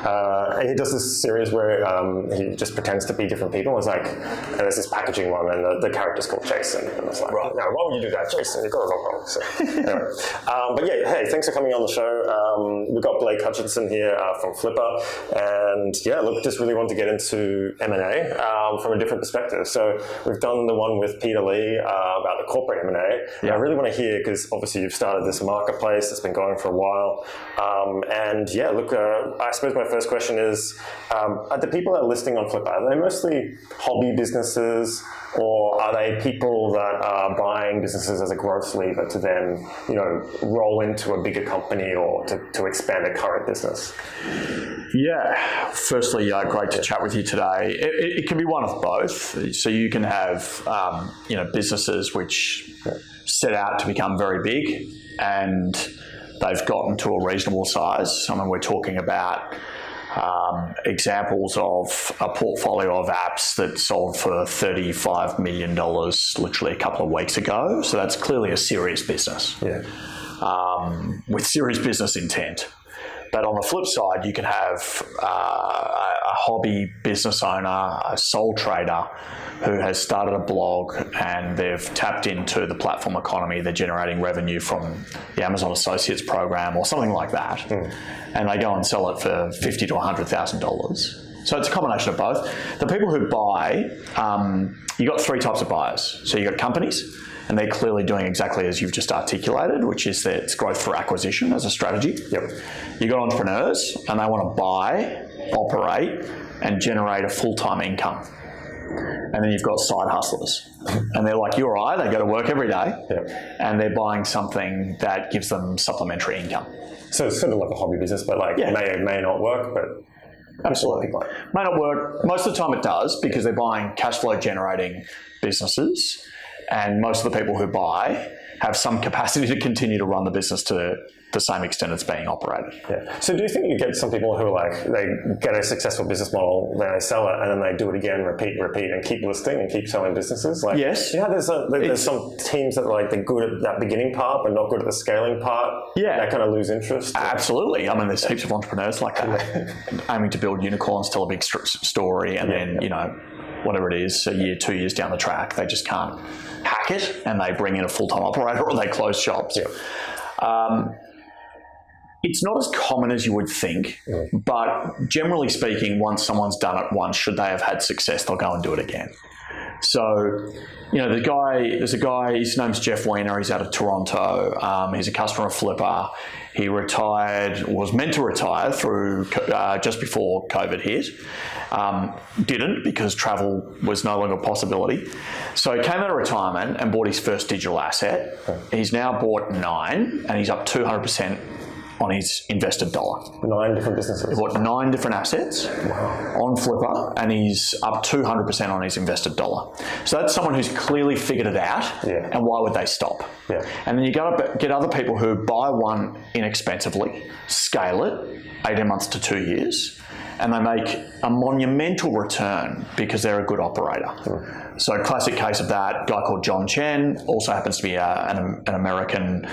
And he does this series where he just pretends to be different people. It's like, and there's this packaging one, and the character's called Jason. And it's like, no, why would you do that, Jason? You've got it all wrong. So, anyway. But yeah, hey, thanks for coming on the show. We've got Blake Hutchison here from Flippa. And yeah, look, just really want to get into M&A from a different perspective. So we've done the one with Peter Lee about the corporate M&A. Yeah. I really want to hear, because obviously you've started this marketplace that's been going for a while. And yeah, look, I suppose my first question is, are the people that are listing on Flippa, are they mostly hobby businesses, or are they people that are buying businesses as a growth lever to then, roll into a bigger company or to expand a current business? Yeah. Firstly, great to chat with you today. It can be one of both. So you can have, businesses which set out to become very big and they've gotten to a reasonable size. I mean, we're talking about examples of a portfolio of apps that sold for $35 million literally a couple of weeks ago. So that's clearly a serious business with serious business intent. But on the flip side, you can have a hobby business owner, a sole trader who has started a blog and they've tapped into the platform economy. They're generating revenue from the Amazon Associates program or something like that. And they go and sell it for $50,000 to $100,000. So it's a combination of both. The people who buy, you've got three types of buyers. So you've got companies, and they're clearly doing exactly as you've just articulated, which is that it's growth for acquisition as a strategy. You've got entrepreneurs, and they want to buy, operate, and generate a full-time income. And then you've got side hustlers, and they're like you or I, they go to work every day, and they're buying something that gives them supplementary income. So it's sort of like a hobby business, but may not work, but... Absolutely. May not work. Most of the time it does, because they're buying cash flow generating businesses, and most of the people who buy have some capacity to continue to run the business to the same extent it's being operated. So do you think you get some people who they get a successful business model, then they sell it, and then they do it again, repeat, and keep listing and keep selling businesses? Yes. There's some teams that they're good at that beginning part, but not good at the scaling part. Yeah. They kind of lose interest. Absolutely. I mean, there's heaps of entrepreneurs like that, aiming to build unicorns, tell a big story, and then, whatever it is, a year, 2 years down the track, they just can't hack it, and they bring in a full-time operator or they close shops. It's not as common as you would think, but generally speaking, once someone's done it once, should they have had success, they'll go and do it again. So, there's a guy, his name's Jeff Weiner, he's out of Toronto. He's a customer of Flippa. He was meant to retire through just before COVID hit. Didn't, because travel was no longer a possibility. So he came out of retirement and bought his first digital asset. He's now bought 9, and he's up 200% on his invested dollar. 9 different businesses. He bought 9 different assets on Flippa, and he's up 200% on his invested dollar. So that's someone who's clearly figured it out, and why would they stop? And then you got to get other people who buy one inexpensively, scale it, 18 months to 2 years, and they make a monumental return because they're a good operator. So a classic case of that, a guy called John Chen, also happens to be an American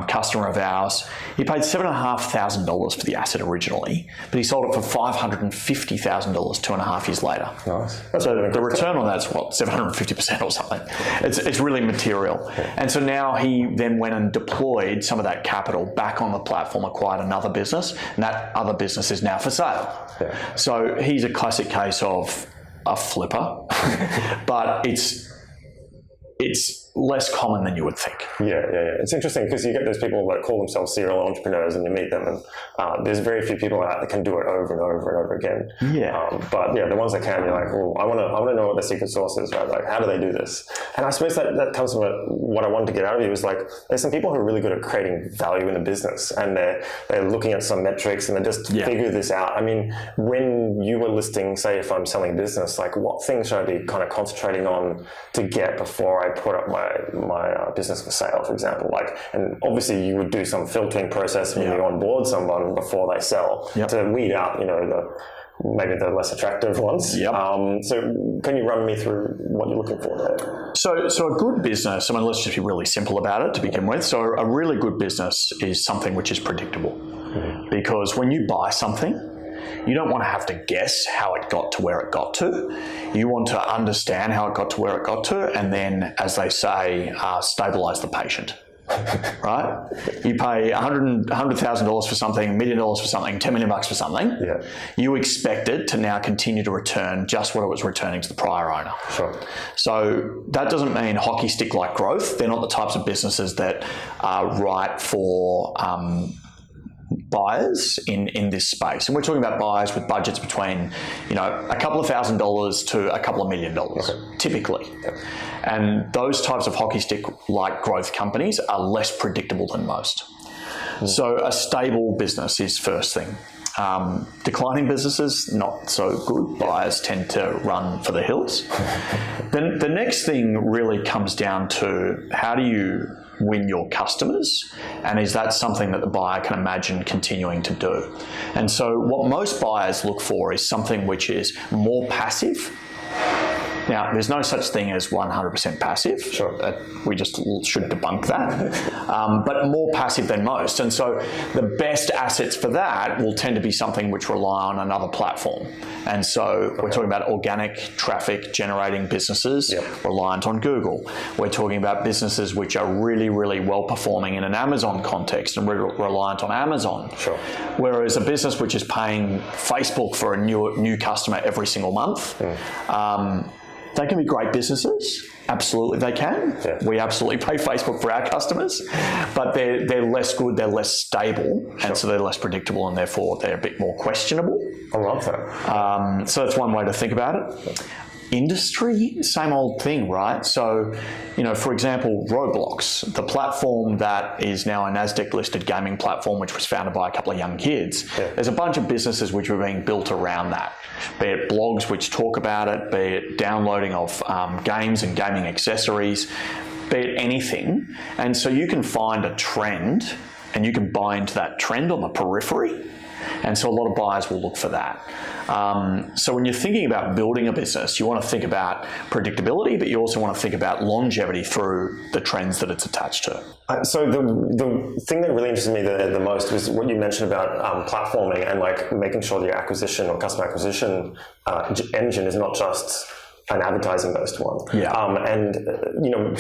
customer of ours. He paid $7,500 for the asset originally, but he sold it for $550,000 2.5 years later. Nice. So the return on that's 750% or something. It's really material. And so now he then went and deployed some of that capital back on the platform, acquired another business, and that other business is now for sale. So he's a classic case of a flipper, but it's less common than you would think. It's interesting because you get those people that call themselves serial entrepreneurs, and you meet them, and there's very few people that can do it over and over and over again. But the ones that can, you're like, I want to know what the secret sauce is, right? Like, how do they do this? And I suppose that comes from what I wanted to get out of you is like, there's some people who are really good at creating value in the business, and they're looking at some metrics and they just figure this out. I mean, when you were listing, say, if I'm selling a business, like what things should I be kind of concentrating on to get before I put up my business for sale, for example? Like, and obviously you would do some filtering process when you onboard someone before they sell to weed out, maybe the less attractive ones. So can you run me through what you're looking for there? So a good business, I mean, let's just be really simple about it to begin with. So a really good business is something which is predictable, because when you buy something, You don't want to have to guess how it got to where it got to. You want to understand how it got to where it got to, and then, as they say, stabilise the patient. Right? You pay $100,000 for something, $1 million for something, $10 million for something. Yeah. You expect it to now continue to return just what it was returning to the prior owner. Sure. So that doesn't mean hockey stick like growth. They're not the types of businesses that are right for buyers in this space. And we're talking about buyers with budgets between, a couple of $1,000s to a couple of $1 million, typically. Yep. And those types of hockey stick like growth companies are less predictable than most. So a stable business is first thing. Declining businesses, not so good. Buyers tend to run for the hills. Then the next thing really comes down to, how do you win your customers, and is that something that the buyer can imagine continuing to do? And so what most buyers look for is something which is more passive. Now, there's no such thing as 100% passive. Sure. We just should debunk that. But more passive than most. And so the best assets for that will tend to be something which rely on another platform. And so we're talking about organic traffic generating businesses reliant on Google. We're talking about businesses which are really, really well performing in an Amazon context and reliant on Amazon. Sure. Whereas a business which is paying Facebook for a new customer every single month, they can be great businesses. Absolutely, they can. Yeah. We absolutely pay Facebook for our customers, but they're less good, they're less stable, and so they're less predictable, and therefore they're a bit more questionable. I love that. So that's one way to think about it. Industry, same old thing, right? So, for example, Roblox, the platform that is now a NASDAQ-listed gaming platform, which was founded by a couple of young kids, there's a bunch of businesses which are being built around that, be it blogs which talk about it, be it downloading of games and gaming accessories, be it anything. And so you can find a trend and you can buy into that trend on the periphery. And so a lot of buyers will look for that. So when you're thinking about building a business, you want to think about predictability, but you also want to think about longevity through the trends that it's attached to. So the thing that really interested me the most was what you mentioned about platforming and like making sure that your acquisition or customer acquisition engine is not just an advertising-based one. Yeah. And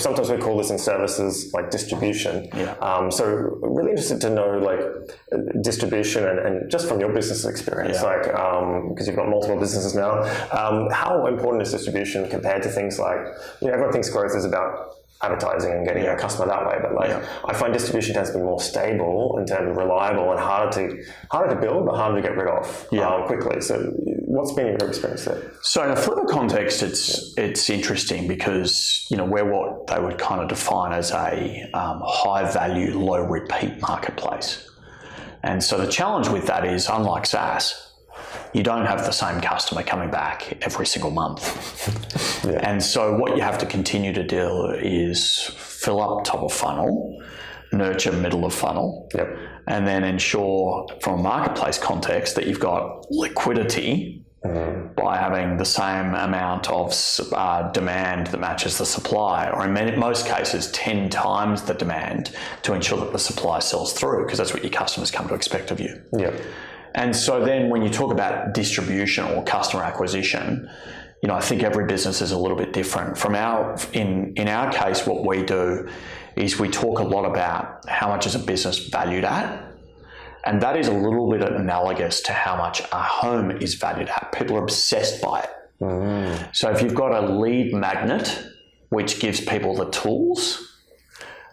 sometimes we call this in services like distribution. Yeah. So really interested to know like distribution and just from your business experience, because you've got multiple businesses now, how important is distribution compared to things like, everyone thinks growth is about advertising and getting a customer that way, but I find distribution tends to be more stable in terms of reliable and harder to build, but harder to get rid of quickly. So what's been your experience there? So in a Flippa context, it's interesting because we're what they would kind of define as a high value, low repeat marketplace. And so the challenge with that is, unlike SaaS, you don't have the same customer coming back every single month. And so what you have to continue to do is fill up top of funnel, nurture middle of funnel, and then ensure from a marketplace context that you've got liquidity by having the same amount of demand that matches the supply, or in most cases 10 times the demand, to ensure that the supply sells through, because that's what your customers come to expect of you. And so then when you talk about distribution or customer acquisition, I think every business is a little bit different. In our case, what we do is we talk a lot about how much is a business valued at. And that is a little bit analogous to how much a home is valued at. People are obsessed by it. So if you've got a lead magnet, which gives people the tools,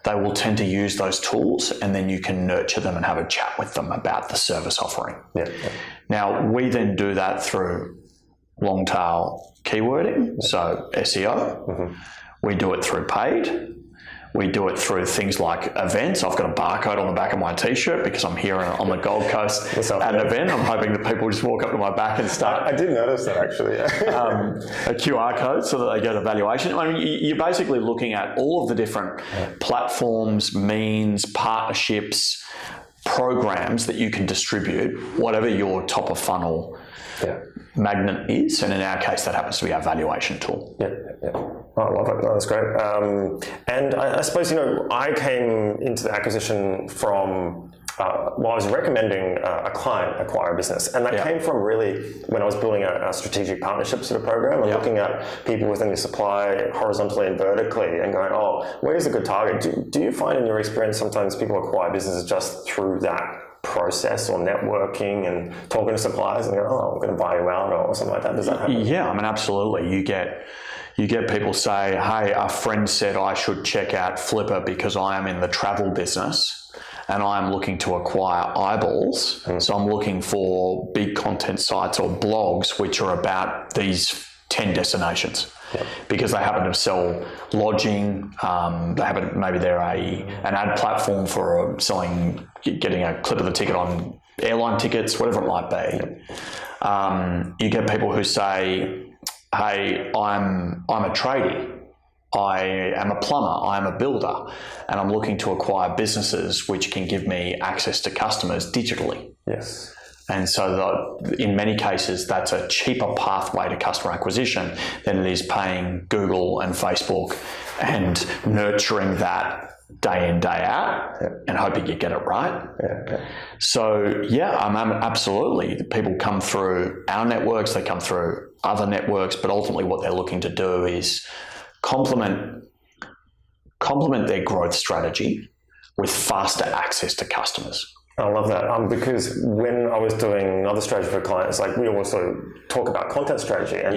they will tend to use those tools, and then you can nurture them and have a chat with them about the service offering. Now, we then do that through long tail keywording, so SEO. We do it through paid. We do it through things like events. I've got a barcode on the back of my T-shirt because I'm here on the Gold Coast at an event. I'm hoping that people just walk up to my back and start. I did notice that actually. A QR code so that they get a valuation. I mean, you're basically looking at all of the different platforms, means, partnerships, programs that you can distribute, whatever your top of funnel magnet is, and in our case that happens to be our valuation tool. Oh, I love it. That's great. And I suppose I came into the acquisition from I was recommending a client acquire a business, and that came from really when I was building a strategic partnership sort of program and looking at people within the supply horizontally and vertically and going, oh, where's a good target? Do you find in your experience sometimes people acquire businesses just through that process or networking and talking to suppliers and go, oh, I'm going to buy you out or something like that? Does that happen? Yeah, I mean, absolutely. You get people say, hey, a friend said I should check out Flippa because I am in the travel business and I'm looking to acquire eyeballs. So I'm looking for big content sites or blogs which are about these 10 destinations. Because they happen to sell lodging, maybe they're an ad platform for getting a clip of the ticket on airline tickets, whatever it might be. You get people who say, hey, I'm a tradie, I am a plumber, I am a builder, and I'm looking to acquire businesses which can give me access to customers digitally. Yes. And so in many cases, that's a cheaper pathway to customer acquisition than it is paying Google and Facebook and nurturing that day in, day out and hoping you get it right. So, absolutely. People come through our networks, they come through other networks, but ultimately what they're looking to do is complement their growth strategy with faster access to customers. I love that because when I was doing another strategy for clients, like we also talk about content strategy, and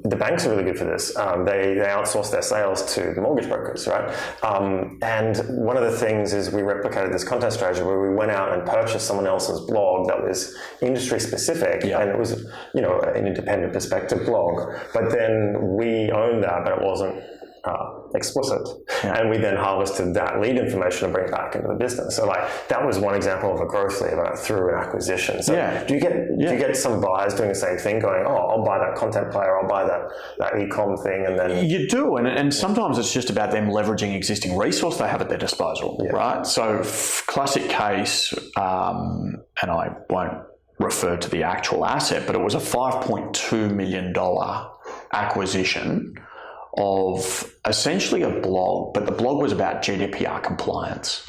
the banks are really good for this. They outsource their sales to the mortgage brokers, right? And one of the things is we replicated this content strategy where we went out and purchased someone else's blog that was industry specific, and it was an independent perspective blog. But then we owned that, but it wasn't explicit, and we then harvested that lead information and bring it back into the business. So that was one example of a growth lever through an acquisition. So do you get some buyers doing the same thing, going, oh, I'll buy that content player, I'll buy that e-com thing, and then you do, and sometimes it's just about them leveraging existing resource they have at their disposal, right? So classic case, and I won't refer to the actual asset, but it was a $5.2 million acquisition of essentially a blog, but the blog was about GDPR compliance.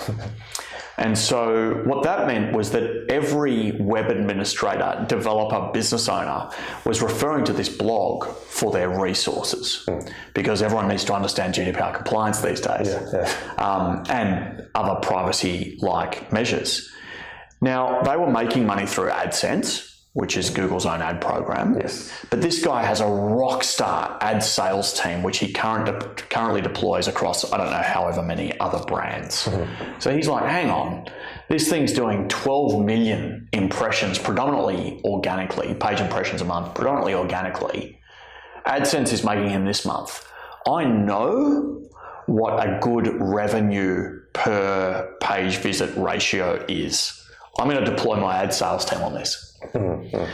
And so what that meant was that every web administrator, developer, business owner was referring to this blog for their resources because everyone needs to understand GDPR compliance these days and other privacy-like measures. Now, they were making money through AdSense, which is Google's own ad program. Yes. But this guy has a rock star ad sales team, which he currently deploys across, I don't know, however many other brands. So he's like, hang on, this thing's doing 12 million impressions, predominantly organically, page impressions a month, predominantly organically. AdSense is making him this month. I know what a good revenue per page visit ratio is. I'm going to deploy my ad sales team on this.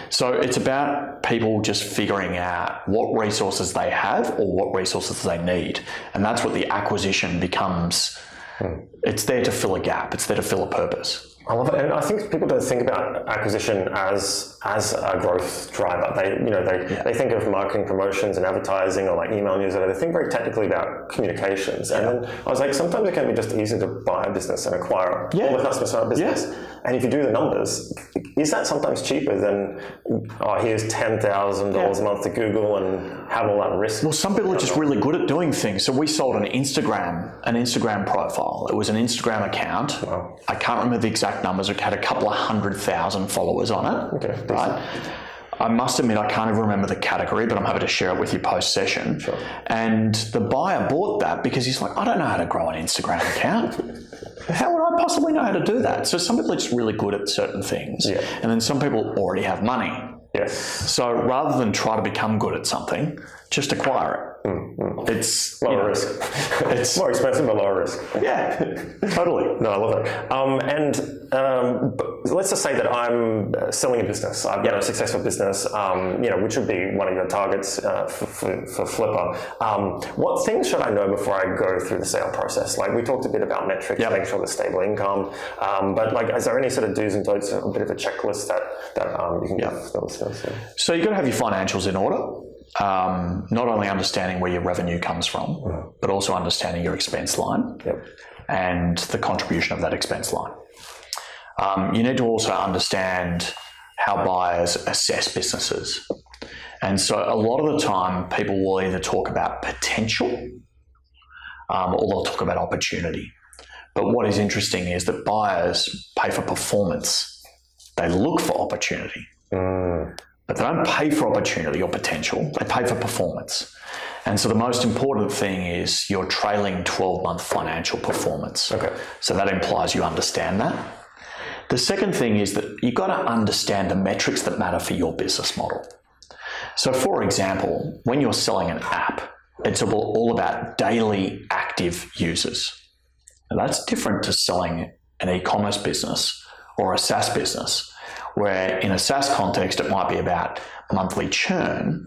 So it's about people just figuring out what resources they have or what resources they need. And that's what the acquisition becomes. It's there to fill a gap. It's there to fill a purpose. I love it, and I think people don't think about acquisition as a growth driver. They think of marketing, promotions, and advertising, or like email newsletter. They think very technically about communications. And then I was like, sometimes it can be just easy to buy a business and acquire all the customers from a business. And if you do the numbers, is that sometimes cheaper than here's $10,000 a month to Google and have all that risk? Well, some people are just really good at doing things. So we sold an Instagram profile. It was an Instagram account. Wow. I can't remember the exact numbers. It had a couple of 100,000 followers on it. Okay, right. I must admit I can't even remember the category, but I'm happy to share it with you post-session. Sure. And the buyer bought that because he's like, I don't know how to grow an Instagram account. How would I possibly know how to do that? So some people are just really good at certain things. And then some people already have money. Yes. So rather than try to become good at something, just acquire it. It's lower risk. It's more expensive but lower risk. Yeah, totally. No, I love it. But let's just say that I'm selling a business. I've got a successful business, which would be one of your targets for Flippa. What things should I know before I go through the sale process? Like we talked a bit about metrics, make sure there's stable income. But like, is there any sort of do's and don'ts, a bit of a checklist that you can give those? So you've got to have your financials in order. Not only understanding where your revenue comes from, but also understanding your expense line and the contribution of that expense line. you need to also understand how buyers assess businesses. And so a lot of the time, people will either talk about potential or they'll talk about opportunity. But what is interesting is that buyers pay for performance. They look for opportunity, but they don't pay for opportunity or potential. They pay for performance. And so the most important thing is your trailing 12-month financial performance. Okay. So that implies you understand that. The second thing is that you've got to understand the metrics that matter for your business model. So for example, when you're selling an app, it's all about daily active users. And that's different to selling an e-commerce business or a SaaS business, where in a SaaS context, it might be about monthly churn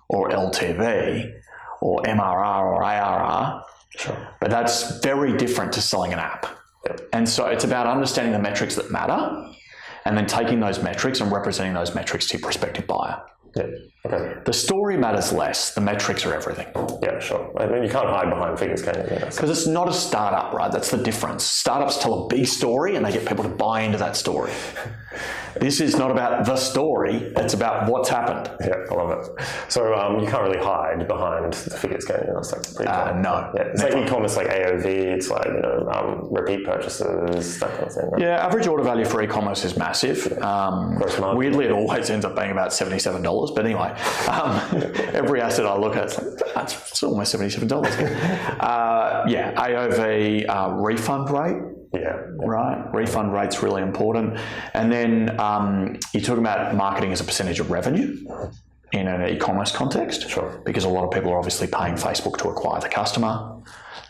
or LTV or MRR or ARR. Sure. But that's very different to selling an app. And so it's about understanding the metrics that matter and then taking those metrics and representing those metrics to your prospective buyer. Yeah. Okay. The story matters less. The metrics are everything. Yeah, sure. I mean, you can't hide behind figures, can you? Because it's not a startup, right? That's the difference. Startups tell a big story and they get people to buy into that story. This is not about the story. It's about what's happened. Yeah, I love it. So you can't really hide behind the figures, can you? That's like pretty cool. No. Yeah, it's like e-commerce, like AOV. It's like repeat purchases, that kind of thing. Right? Yeah, average order value for e-commerce is massive. Weirdly, it always ends up being about $77. But anyway, every asset I look at, it's like it's almost $77. AOV refund rate. Yeah. Right. Refund rate's really important. And then you're talking about marketing as a percentage of revenue in an e-commerce context. Sure. Because a lot of people are obviously paying Facebook to acquire the customer.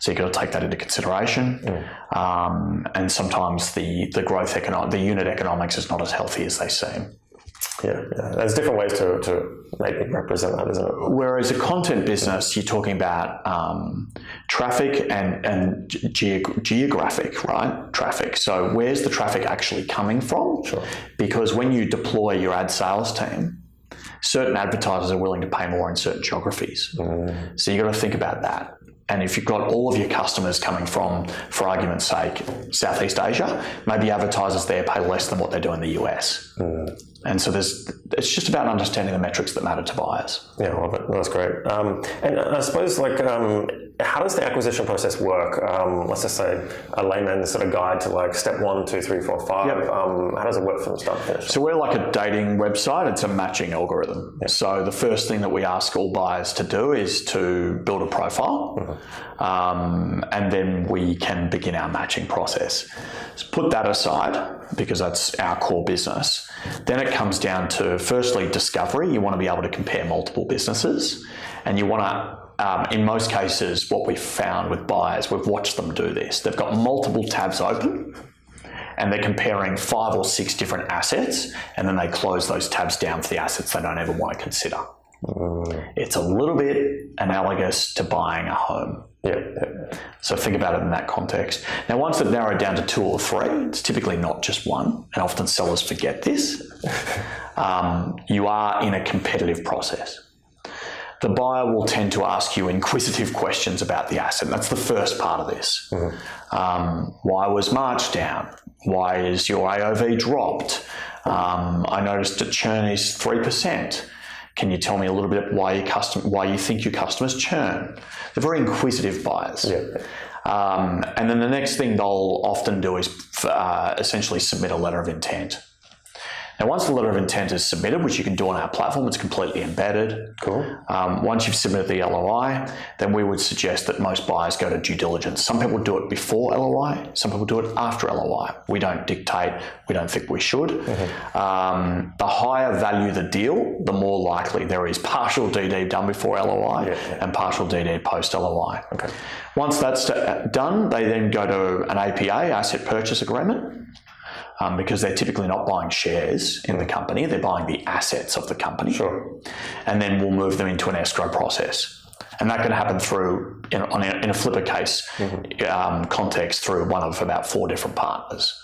So you've got to take that into consideration. And sometimes the growth the unit economics is not as healthy as they seem. Yeah. There's different ways to make it represent that, isn't it? Whereas a content business, you're talking about traffic and geographic, right? Traffic. So where's the traffic actually coming from? Sure. Because when you deploy your ad sales team, certain advertisers are willing to pay more in certain geographies. So you've got to think about that. And if you've got all of your customers coming from, for argument's sake, Southeast Asia, maybe advertisers there pay less than what they do in the US. And so it's just about understanding the metrics that matter to buyers. Yeah, I love it. That's great. And I suppose, how does the acquisition process work? Let's just say a layman's sort of guide to step 1, 2, 3, 4, 5. Yep. How does it work from start to finish? So we're like a dating website. It's a matching algorithm. Yep. So the first thing that we ask all buyers to do is to build a profile. And then we can begin our matching process. So put that aside, because that's our core business. Then it comes down to, firstly, discovery. You want to be able to compare multiple businesses. And you want to, in most cases, what we've found with buyers, we've watched them do this. They've got multiple tabs open and they're comparing 5 or 6 different assets, and then they close those tabs down for the assets they don't ever want to consider. It's a little bit analogous to buying a home. Yeah. So think about it in that context. Now, once they've narrowed down to 2 or 3, it's typically not just one, and often sellers forget this. You are in a competitive process. The buyer will tend to ask you inquisitive questions about the asset. That's the first part of this. Why was March down? Why is your AOV dropped? I noticed the churn is 3%. Can you tell me a little bit why you think your customers churn? They're very inquisitive buyers. Yeah. And then the next thing they'll often do is essentially submit a letter of intent. Now, once the letter of intent is submitted, which you can do on our platform, it's completely embedded. Cool. Once you've submitted the LOI, then we would suggest that most buyers go to due diligence. Some people do it before LOI, some people do it after LOI. We don't dictate, we don't think we should. The higher value the deal, the more likely there is partial DD done before LOI and partial DD post LOI. Okay. Once that's done, they then go to an APA, asset purchase agreement. Because they're typically not buying shares in the company, they're buying the assets of the company. Sure. And then we'll move them into an escrow process. And that can happen through, in a Flippa case context, through one of about 4 different partners.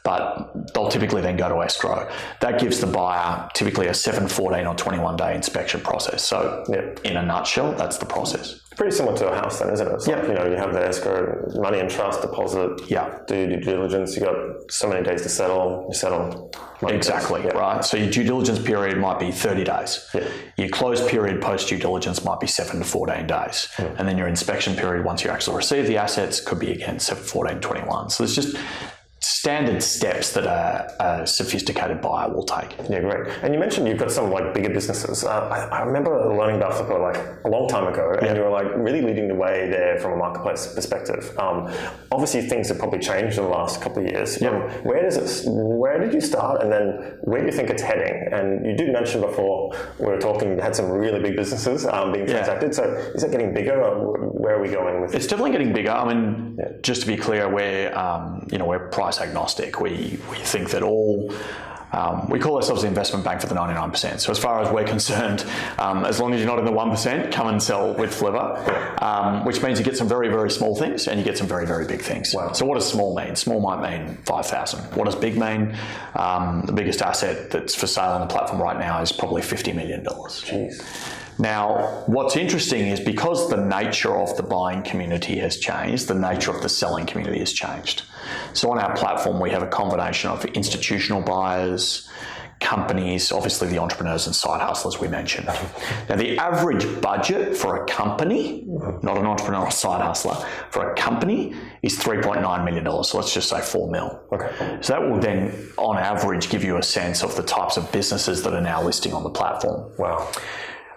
but they'll typically then go to escrow. That gives the buyer typically a 7, 14 or 21-day inspection process. So in a nutshell, that's the process. Pretty similar to a house then, isn't it? It's like, you have the escrow, money in trust, deposit, do due diligence, you got so many days to settle, you settle. Exactly, right? So your due diligence period might be 30 days. Your close period post due diligence might be 7 to 14 days. And then your inspection period, once you actually receive the assets, could be again 7, 14, 21. So there's just standard steps that a sophisticated buyer will take. Yeah, great. And you mentioned you've got some like bigger businesses. I remember learning about Flippa like a long time ago, and you were like really leading the way there from a marketplace perspective. Obviously, things have probably changed in the last couple of years. Where did you start, and then where do you think it's heading? And you did mention before we were talking, you had some really big businesses being transacted. So is it getting bigger, or where are we going with it? It's definitely getting bigger. I mean, just to be clear, we're price agnostic. We think that we call ourselves the investment bank for the 99%. So as far as we're concerned, as long as you're not in the 1%, come and sell with Flippa, which means you get some very, very small things and you get some very, very big things. Wow. So what does small mean? Small might mean 5,000. What does big mean? The biggest asset that's for sale on the platform right now is probably $50 million. Jeez. Now, what's interesting is because the nature of the buying community has changed, the nature of the selling community has changed. So on our platform, we have a combination of institutional buyers, companies, obviously the entrepreneurs and side hustlers we mentioned. Now, the average budget for a company, not an entrepreneur or side hustler, for a company is $3.9 million. So let's just say $4 million. Okay. So that will then, on average, give you a sense of the types of businesses that are now listing on the platform. Wow.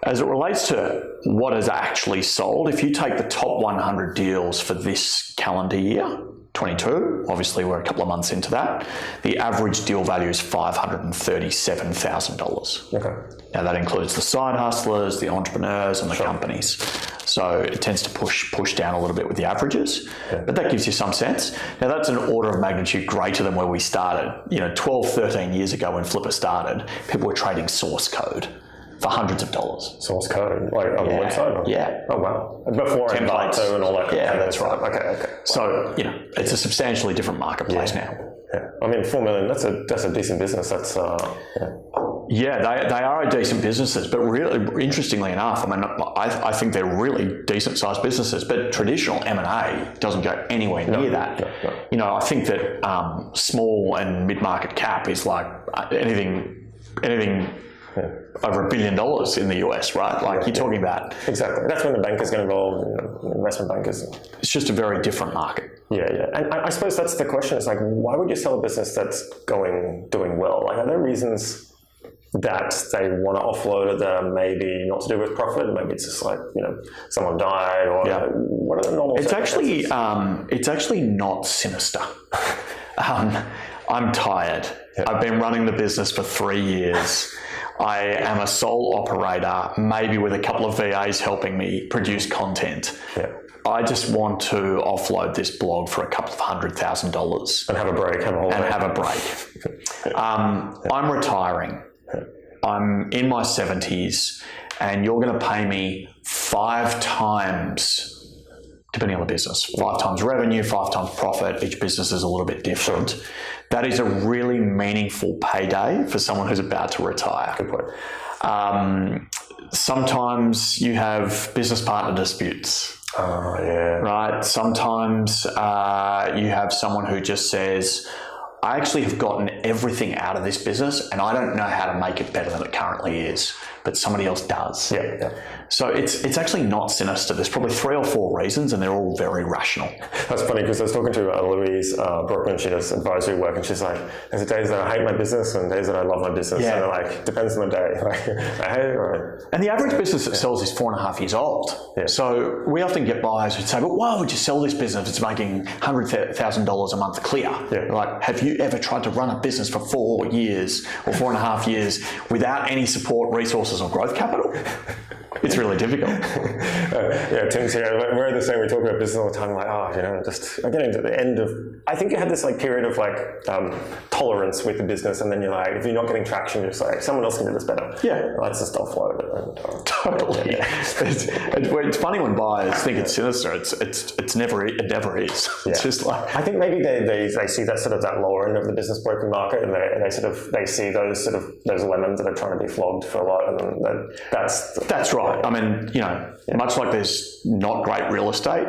As it relates to what is actually sold, if you take the top 100 deals for this calendar year, 22, obviously we're a couple of months into that, the average deal value is $537,000. Okay. Now that includes the side hustlers, the entrepreneurs and the companies. So it tends to push down a little bit with the averages, but that gives you some sense. Now that's an order of magnitude greater than where we started. 12, 13 years ago when Flippa started, people were trading source code for hundreds of dollars. Source code, like on the website? Or? Yeah. Oh, wow. Before templates and all that. Yeah, that's right. Okay. Wow. So, it's a substantially different marketplace now. Yeah. I mean, $4 million, that's a decent business. That's, they are decent businesses, but really, interestingly enough, I mean, I think they're really decent sized businesses, but traditional M&A doesn't go anywhere near that. No. I think that small and mid-market cap is like anything over $1 billion in the US, right? Like you're talking about. Exactly. That's when the bankers get involved, investment bankers. It's just a very different market. Yeah. And I suppose that's the question. It's like, why would you sell a business that's doing well? Like, are there reasons that they want to offload it that are maybe not to do with profit? Maybe it's just like, someone died or what are the normal circumstances? It's actually not sinister. I'm tired. I've been running the business for 3 years. I am a sole operator, maybe with a couple of VAs helping me produce content. Yeah. I just want to offload this blog for a couple of $100,000. And have a break, have a break. I'm retiring. I'm in my 70s, and you're going to pay me 5 times, depending on the business, 5 times revenue, 5 times profit. Each business is a little bit different. That is a really meaningful payday for someone who's about to retire. Good point. Sometimes you have business partner disputes. Right? Sometimes you have someone who just says, I actually have gotten everything out of this business and I don't know how to make it better than it currently is, but somebody else does. Yeah. So it's actually not sinister. There's probably 3 or 4 reasons and they're all very rational. That's funny because I was talking to Louise Brookman. She does advisory work and she's like, there's days that I hate my business and days that I love my business. Yeah. And like, depends on the day. Like, I hate it or... And the average business that sells is 4.5 years old. Yeah. So we often get buyers who say, but why would you sell this business if it's making $100,000 a month clear? Yeah. Like, have you ever tried to run a business for 4 years or 4.5 years without any support, resources or growth capital? It's really difficult. Yeah, Tim's here. We're the same. We talk about business all the time. Like, I'm getting to the end of. I think you had this period of tolerance with the business, and then you're like, if you're not getting traction, you're just like, someone else can do this better. Yeah, let's just offload it. Totally. Yeah. It's funny when buyers think it's sinister. It never is. It's just like, I think maybe they see that sort of that lower end of the business broker market, and they see those lemons that are trying to be flogged for a lot, and that's right. I mean, much like there's not great real estate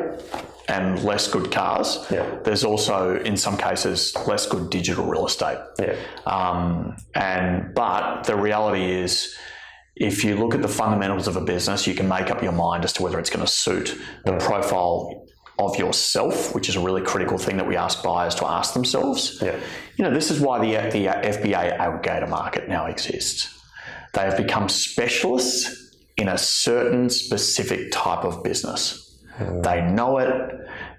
and less good cars, there's also, in some cases, less good digital real estate. But the reality is, if you look at the fundamentals of a business, you can make up your mind as to whether it's going to suit the profile of yourself, which is a really critical thing that we ask buyers to ask themselves. This is why the FBA aggregator market now exists. They have become specialists in a certain specific type of business. They know it.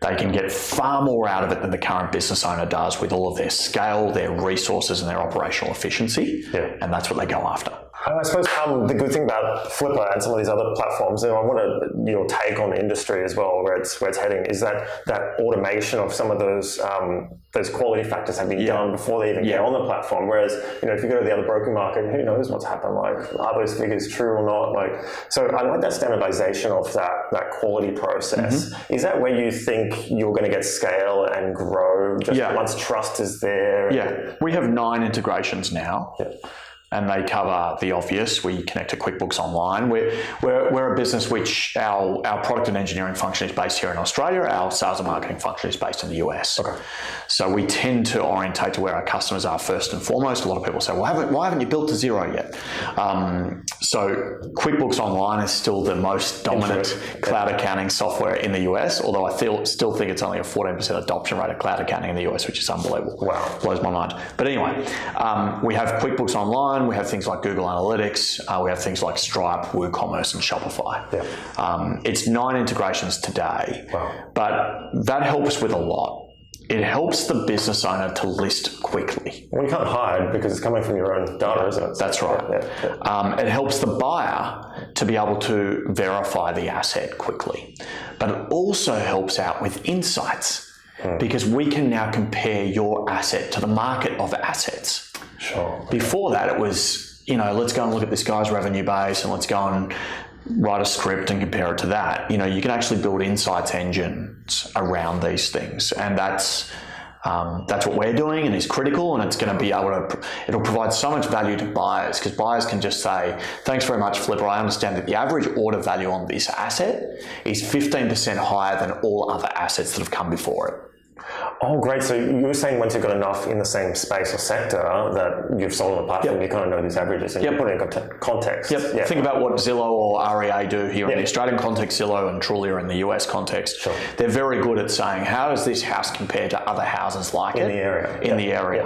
They can get far more out of it than the current business owner does with all of their scale, their resources, and their operational efficiency. And that's what they go after. I suppose the good thing about Flippa and some of these other platforms, and I want your take on the industry as well, where it's heading, is that automation of some of those quality factors have been done before they even get on the platform. Whereas, if you go to the other broker market, who knows what's happened? Are those figures true or not? So I like that standardization of that quality process. Is that where you think you're going to get scale and grow once trust is there? We have 9 integrations now. And they cover the obvious. We connect to QuickBooks Online. We're a business which our product and engineering function is based here in Australia. Our sales and marketing function is based in the US. So we tend to orientate to where our customers are first and foremost. A lot of people say, well, why haven't you built to Xero yet? So QuickBooks Online is still the most dominant cloud accounting software in the US, although I still think it's only a 14% adoption rate of cloud accounting in the US, which is unbelievable. Wow. Blows my mind. But anyway, we have QuickBooks Online. We have things like Google Analytics. We have things like Stripe, WooCommerce, and Shopify. It's 9 integrations today, but that helps with a lot. It helps the business owner to list quickly. Well, you can't hide because it's coming from your own data, isn't it? That's right. It helps the buyer to be able to verify the asset quickly, but it also helps out with insights because we can now compare your asset to the market of assets. Before that, it was, let's go and look at this guy's revenue base and let's go and write a script and compare it to that. You can actually build insights engines around these things, and that's what we're doing, and is critical, and it's going to be it'll provide so much value to buyers, because buyers can just say, thanks very much, Flippa, I understand that the average order value on this asset is 15% higher than all other assets that have come before it. Oh, great. So you were saying once you've got enough in the same space or sector that you've sold on the platform, you kind of know these averages and you put it in context. Think about what Zillow or REA do here in the Australian context. Zillow and Trulia in the US context. They're very good at saying, how does this house compare to other houses like in it? The area.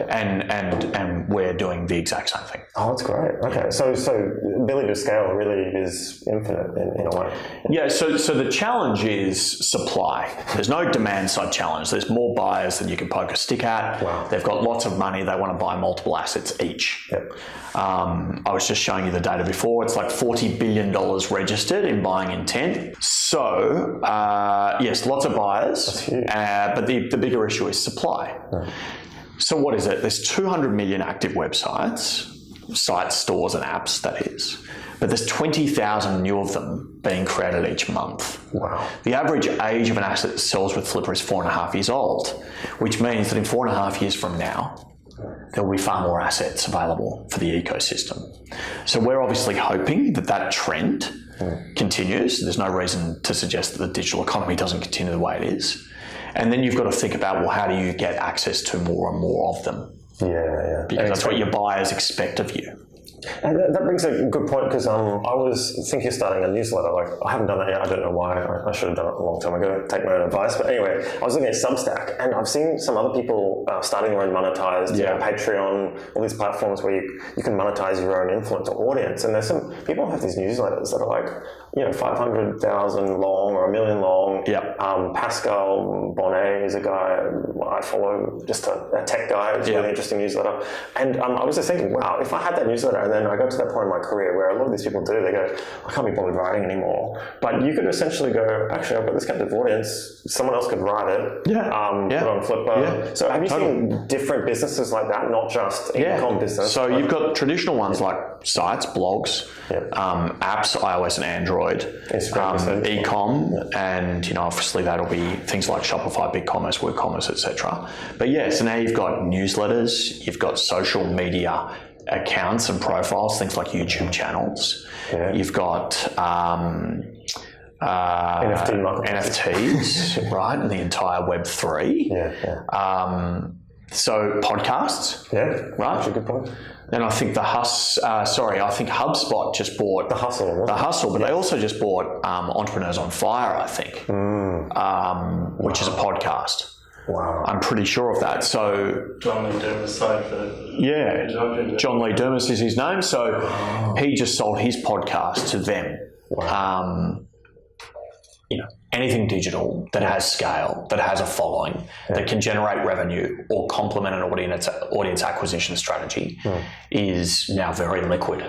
And we're doing the exact same thing. Oh, that's great. Okay. So ability to scale really is infinite in a way. Yeah, so the challenge is supply. There's no demand side challenge. There's more buyers than you can poke a stick at. Wow. They've got lots of money. They want to buy multiple assets each. I was just showing you the data before. It's like $40 billion registered in buying intent. So, yes, lots of buyers. That's huge. But the bigger issue is supply. So what is it? There's 200 million active websites, sites, stores, and apps, that is. But there's 20,000 new of them being created each month. Wow. The average age of an asset that sells with Flippa is 4.5 years old, which means that in 4.5 years from now, there will be far more assets available for the ecosystem. So we're obviously hoping that trend continues. There's no reason to suggest that the digital economy doesn't continue the way it is. And then you've got to think about, well, how do you get access to more and more of them? Because that's what your buyers expect of you. And that brings a good point, because I was thinking of starting a newsletter. I haven't done that yet. I don't know why. I should have done it a long time ago. Take my own advice. But anyway, I was looking at Substack, and I've seen some other people starting their own monetized, Patreon, all these platforms where you can monetize your own influence or audience. And there's some people who have these newsletters that are 500,000 long or 1 million long, Yep. Pascal Bonnet is a guy I follow, just a tech guy. It's a really interesting newsletter. And I was just thinking, wow, if I had that newsletter and then I got to that point in my career where a lot of these people do, they go, I can't be bothered writing anymore. But you could essentially go, actually, I've got this captive audience. Someone else could write it. Yeah. Put it on Flippa. Yeah. So have you seen different businesses like that, not just e-com business? So you've got traditional ones like sites, blogs, apps, iOS and Android, e-com, and obviously that'll be things like Shopify, BigCommerce, WooCommerce, etc. But so now you've got newsletters, you've got social media accounts and profiles, things like YouTube channels. Yeah. You've got NFTs, right, and the entire Web3. So podcasts, right? That's a good point. Then I think I think HubSpot just bought The Hustle, but they also just bought Entrepreneurs on Fire, I think, which is a podcast. Wow. I'm pretty sure of that. So John Lee Dumas side for John Lee Dumas is his name. So he just sold his podcast to them. Wow. Anything digital that has scale, that has a following, that can generate revenue or complement an audience acquisition strategy is now very liquid.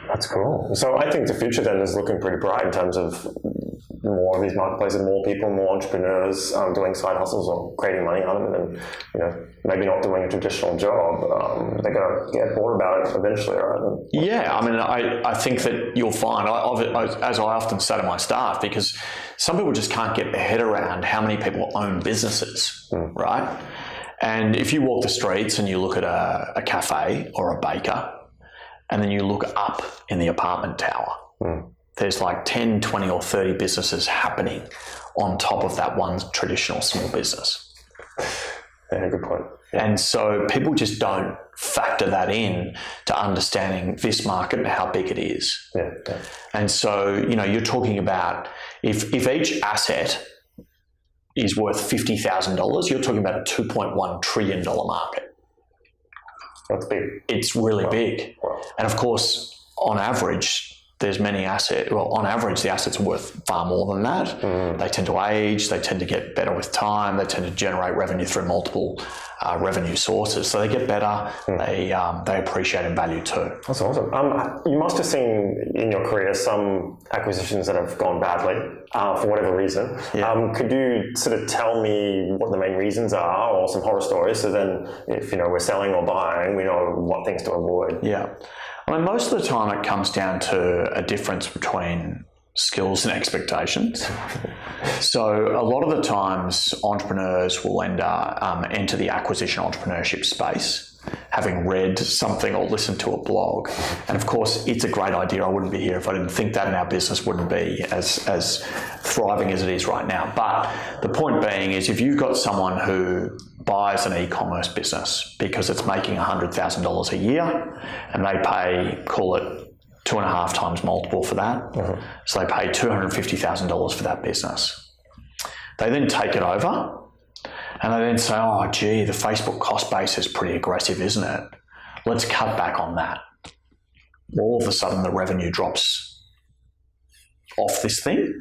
That's cool. So I think the future then is looking pretty bright in terms of more of these marketplaces, more people, more entrepreneurs doing side hustles or creating money out of it, and maybe not doing a traditional job. They're going to get bored about it eventually, right? Yeah, I mean, I think that you'll find, as I often say to my staff, because some people just can't get their head around how many people own businesses, right? And if you walk the streets and you look at a cafe or a baker, and then you look up in the apartment tower, there's like 10, 20 or 30 businesses happening on top of that one traditional small business. Yeah, good point. Yeah. And so people just don't factor that in to understanding this market and how big it is. Yeah. And so, you're talking about if each asset is worth $50,000, you're talking about a $2.1 trillion market. That's big. It's really big. Wow. And of course, on average, there's many assets. Well, on average, the assets are worth far more than that. They tend to age. They tend to get better with time. They tend to generate revenue through multiple revenue sources. So they get better. They appreciate in value too. That's awesome. You must have seen in your career some acquisitions that have gone badly for whatever reason. Yeah. Could you sort of tell me what the main reasons are, or some horror stories, so then if we're selling or buying, we know what things to avoid? Yeah. I mean, most of the time it comes down to a difference between skills and expectations. So a lot of the times entrepreneurs will enter the acquisition entrepreneurship space having read something or listened to a blog. And of course, it's a great idea. I wouldn't be here if I didn't think that, and our business wouldn't be as thriving as it is right now. But the point being is, if you've got someone who buys an e-commerce business because it's making $100,000 a year and they pay, call it 2.5 times multiple for that. So they pay $250,000 for that business. They then take it over and they then say, oh, gee, the Facebook cost base is pretty aggressive, isn't it? Let's cut back on that. All of a sudden the revenue drops off this thing.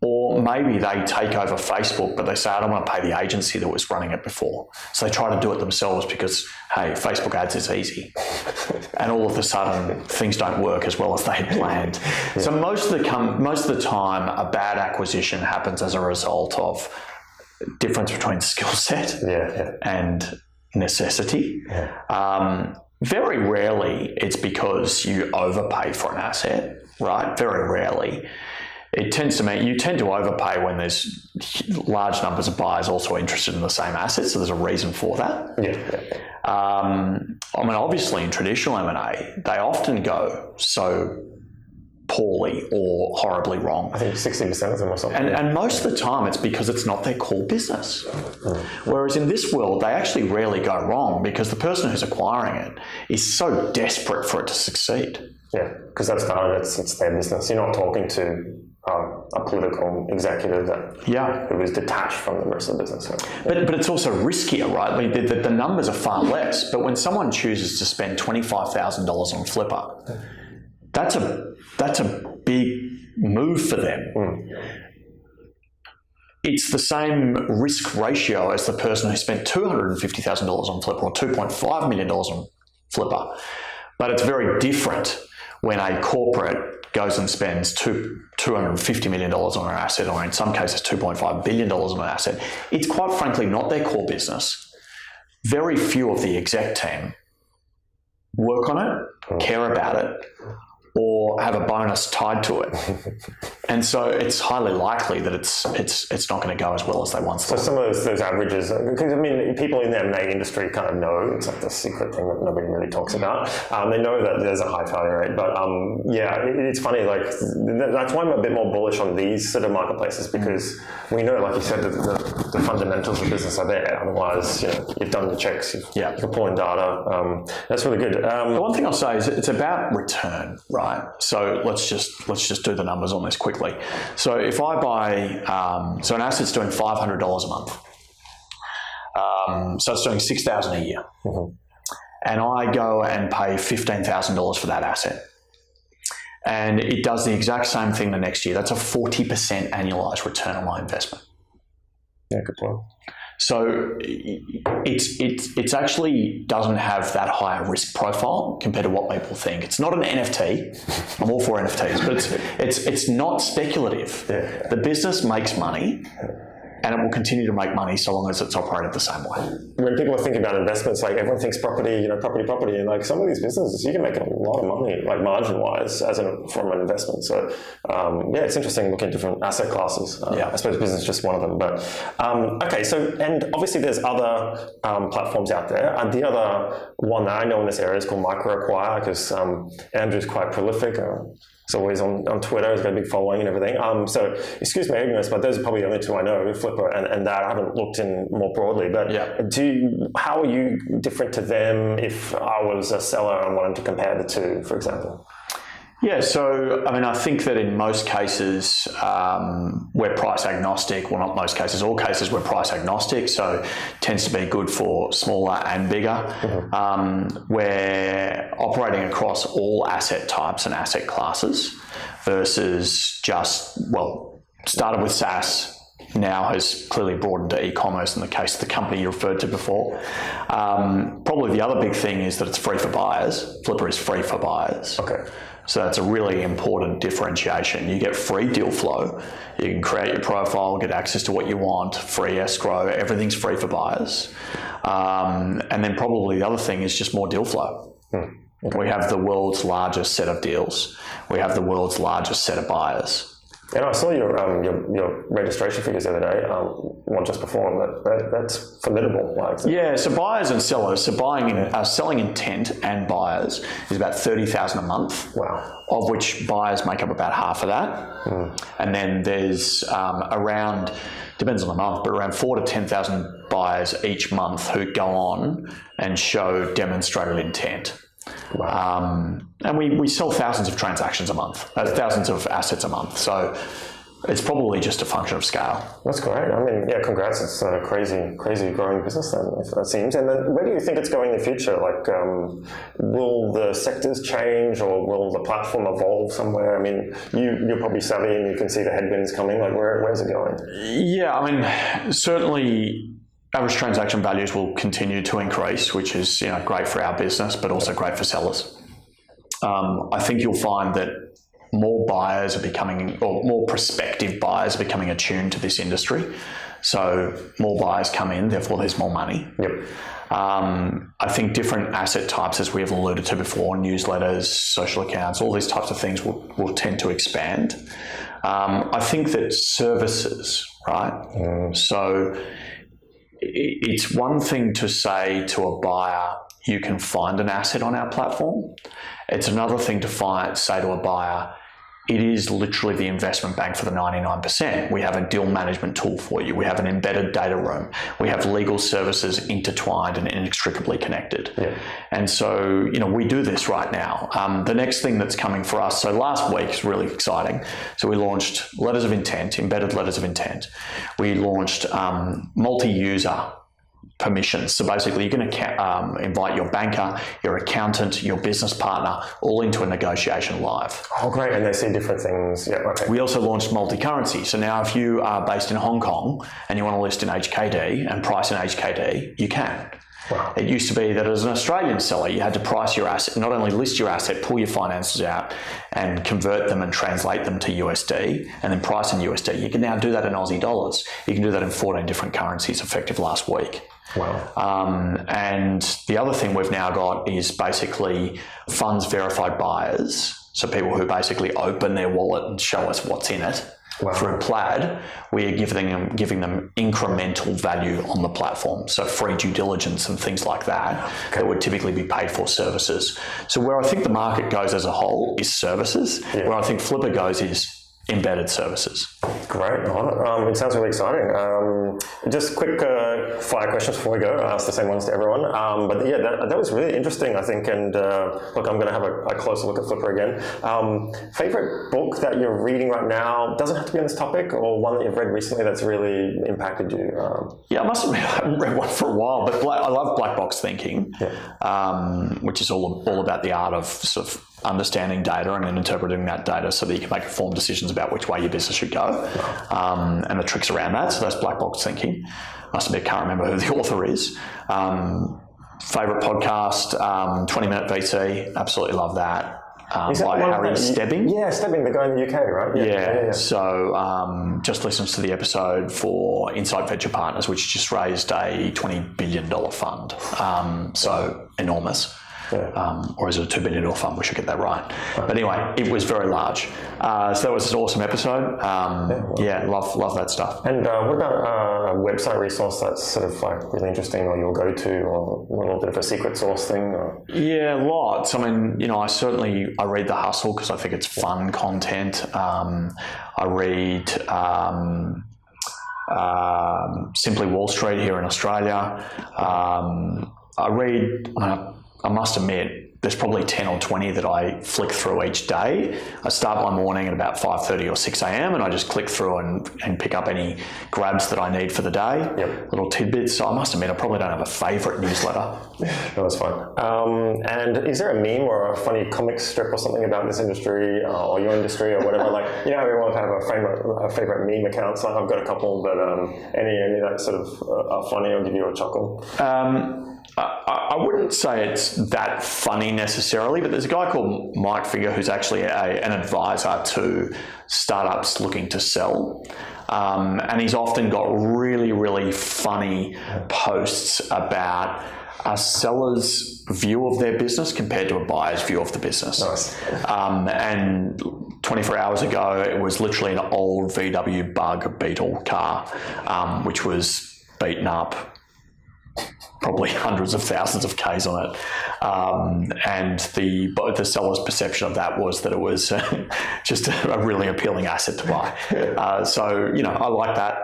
Or maybe they take over Facebook, but they say, I don't want to pay the agency that was running it before. So they try to do it themselves because, hey, Facebook ads is easy. And all of a sudden, things don't work as well as they had planned. So most of the time, a bad acquisition happens as a result of difference between skill set and necessity. Very rarely it's because you overpay for an asset, right? Very rarely. It tends to mean you tend to overpay when there's large numbers of buyers also interested in the same asset, so there's a reason for that. I mean, obviously in traditional M&A, they often go so poorly or horribly wrong. I think 60% of them or something. And most of the time it's because it's not their core business. Whereas in this world, they actually rarely go wrong because the person who's acquiring it is so desperate for it to succeed. Yeah, because that's it's their business. You're not talking to a political executive who is detached from the rest of the business. But it's also riskier, right? I mean, the numbers are far less. But when someone chooses to spend $25,000 on Flippa, that's a big move for them. it's the same risk ratio as the person who spent $250,000 on Flippa or $2.5 million on Flippa. But it's very different when a corporate goes and spends $250 million on an asset, or in some cases $2.5 billion on an asset. It's quite frankly not their core business. Very few of the exec team work on it, care about it, or have a bonus tied to it. And so it's highly likely that it's not going to go as well as they once thought. So some of those averages, because I mean, people in the M&A industry kind of know, it's like the secret thing that nobody really talks about. They know that there's a high failure rate, but it's funny, like that's why I'm a bit more bullish on these sort of marketplaces, because we know, like you said, the fundamentals of business are there. Otherwise, you've done the checks, you're pulling data. That's really good. The one thing I'll say is it's about return, right? So let's just do the numbers on this quickly. So if I buy, so an asset's doing $500 a month, so it's doing $6,000 a year, and I go and pay $15,000 for that asset, and it does the exact same thing the next year. That's a 40% annualized return on my investment. Yeah, good point. So it's actually doesn't have that higher risk profile compared to what people think. It's not an NFT. I'm all for NFTs, but it's not speculative. Yeah. The business makes money, and it will continue to make money so long as it's operated the same way. When people are thinking about investments, like everyone thinks property, property, and like some of these businesses, you can make a lot of money, like margin-wise, from an investment. So, it's interesting looking at different asset classes. I suppose business is just one of them. But okay, so and obviously there's other platforms out there, and the other one that I know in this area is called MicroAcquire, because Andrew's quite prolific. He's always on Twitter. He's got a big following and everything. So excuse my ignorance, but those are probably the only two I know, Flippa and that. I haven't looked in more broadly. But how are you different to them if I was a seller and wanted to compare the two, for example? Yeah, so I mean, I think that in most cases we're price agnostic. Well, not most cases, all cases we're price agnostic. So it tends to be good for smaller and bigger. We're operating across all asset types and asset classes versus just, started with SaaS, now has clearly broadened to e-commerce in the case of the company you referred to before. Probably the other big thing is that it's free for buyers. Flippa is free for buyers. Okay. So that's a really important differentiation. You get free deal flow. You can create your profile, get access to what you want, free escrow, everything's free for buyers. And then probably the other thing is just more deal flow. Okay. We have the world's largest set of deals. We have the world's largest set of buyers. And I saw your registration figures the other day, one just before, that's formidable. So buyers and sellers, selling intent and buyers is about 30,000 a month. Wow. Of which buyers make up about half of that. And then there's around, depends on the month, but around 4,000 to 10,000 buyers each month who go on and show demonstrated intent. Wow. And we sell thousands of transactions a month, thousands of assets a month. So it's probably just a function of scale. That's great. I mean, congrats. It's a crazy growing business then, if that seems. And then where do you think it's going in the future? Like, will the sectors change, or will the platform evolve somewhere? I mean, you're probably savvy and you can see the headwinds coming. Like, where's it going? Yeah, I mean, certainly average transaction values will continue to increase, which is great for our business, but also great for sellers. I think you'll find that more buyers are becoming, or more prospective buyers are becoming attuned to this industry. So more buyers come in, therefore there's more money. Yep. I think different asset types, as we have alluded to before, newsletters, social accounts, all these types of things will tend to expand. I think that services, right? So it's one thing to say to a buyer, you can find an asset on our platform. It's another thing to say to a buyer, it is literally the investment bank for the 99%. We have a deal management tool for you. We have an embedded data room. We have legal services intertwined and inextricably connected. Yeah. And so, we do this right now. The next thing that's coming for us, so last week is really exciting. So we launched letters of intent, embedded letters of intent. We launched multi-user permissions. So basically, you're going to invite your banker, your accountant, your business partner, all into a negotiation live. Oh, great. And they see different things. Yeah, okay. We also launched multi-currency. So now if you are based in Hong Kong and you want to list in HKD and price in HKD, you can. Wow. It used to be that as an Australian seller, you had to price your asset, not only list your asset, pull your finances out and convert them and translate them to USD and then price in USD. You can now do that in Aussie dollars. You can do that in 14 different currencies effective last week. Wow. And the other thing we've now got is basically funds verified buyers. So people who basically open their wallet and show us what's in it. Wow. Through Plaid, we are giving them incremental value on the platform. So free due diligence and things like that that would typically be paid for services. So where I think the market goes as a whole is services. Yeah. Where I think Flippa goes is embedded services. Great. It sounds really exciting. Just quick fire questions before we go. I'll ask the same ones to everyone. But yeah, that was really interesting, I think. And look, I'm going to have a closer look at Flippa again. Favorite book that you're reading right now? Doesn't have to be on this topic, or one that you've read recently that's really impacted you? Yeah, I must admit I haven't read one for a while, but I love Black Box Thinking, which is all about the art of sort of understanding data and then interpreting that data so that you can make informed decisions about which way your business should go, and the tricks around that. So that's Black Box Thinking. Must admit, can't remember who the author is. Favourite podcast, 20 Minute VC, absolutely love that. By Harry Stebbing. Yeah, Stebbing, the guy in the UK, right? Yeah. So just listens to the episode for Insight Venture Partners, which just raised a $20 billion fund. So enormous. Yeah. Or is it a $2 billion fund? We should get that right. But anyway, it was very large. So that was an awesome episode. Love that stuff. And what about a website resource that's sort of like really interesting, or you'll go to, or a little bit of a secret sauce thing? Or? Yeah, lots. I mean, I read The Hustle because I think it's fun content. I read Simply Wall Street here in Australia. I read... I must admit, there's probably 10 or 20 that I flick through each day. I start my morning at about 5:30 or 6 a.m. and I just click through and pick up any grabs that I need for the day, little tidbits. So I must admit, I probably don't have a favourite newsletter. No, that's fine. And is there a meme or a funny comic strip or something about this industry or your industry or whatever? Like, everyone have a favourite meme account. So I've got a couple, but any that sort of are funny or give you a chuckle? I wouldn't say it's that funny necessarily, but there's a guy called Mike Figure who's actually an advisor to startups looking to sell. And he's often got really, really funny posts about a seller's view of their business compared to a buyer's view of the business. Nice. And 24 hours ago, it was literally an old VW Bug Beetle car, which was beaten up, probably hundreds of thousands of Ks on it. And the seller's perception of that was that it was just a really appealing asset to buy. So, I like that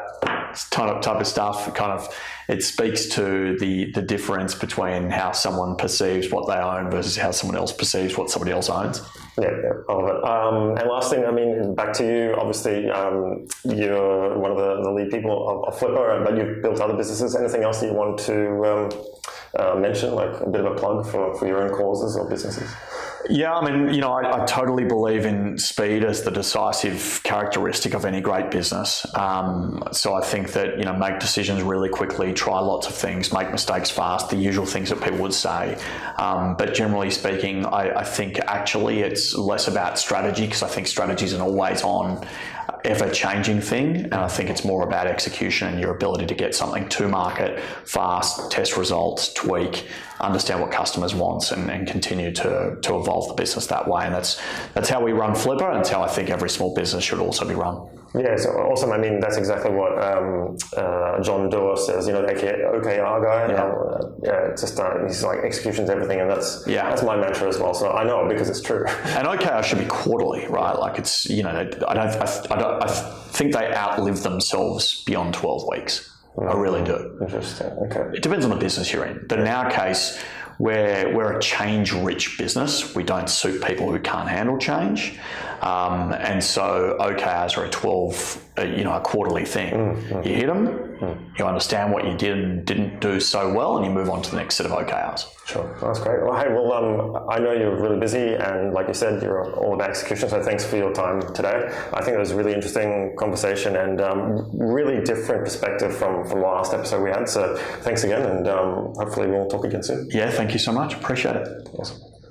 type of stuff. It speaks to the difference between how someone perceives what they own versus how someone else perceives what somebody else owns. Yeah, I love it. And last thing, back to you. Obviously, you're one of the lead people of Flippa, but you've built other businesses. Anything else that you want to mention, like a bit of a plug for your own causes or businesses? Yeah, I totally believe in speed as the decisive characteristic of any great business. So I think that, make decisions really quickly, try lots of things, make mistakes fast, the usual things that people would say. But generally speaking, I think actually it's less about strategy, because I think strategy is an always on, ever-changing thing, and I think it's more about execution and your ability to get something to market fast, test results, tweak, understand what customers want, and continue to evolve the business that way. And that's how we run Flippa, and that's how I think every small business should also be run. Yeah, so awesome. That's exactly what John Doerr says, the OKR guy. It's just he's like execution's everything, and that's my mantra as well. So I know it because it's true. And OKR should be quarterly, right? Like it's I think they outlive themselves beyond 12 weeks. I really do. Interesting. Okay. It depends on the business you're in, but in our case, we're a change-rich business. We don't suit people who can't handle change. And so OKRs are a quarterly thing. You hit them, you understand what you did and didn't do so well, and you move on to the next set of OKRs. Sure, that's great. Well, hey, I know you're really busy, and like you said, you're all about execution, so thanks for your time today. I think it was a really interesting conversation and really different perspective from the last episode we had, so thanks again, and hopefully we'll talk again soon. Yeah, thank you so much. Appreciate it. Awesome.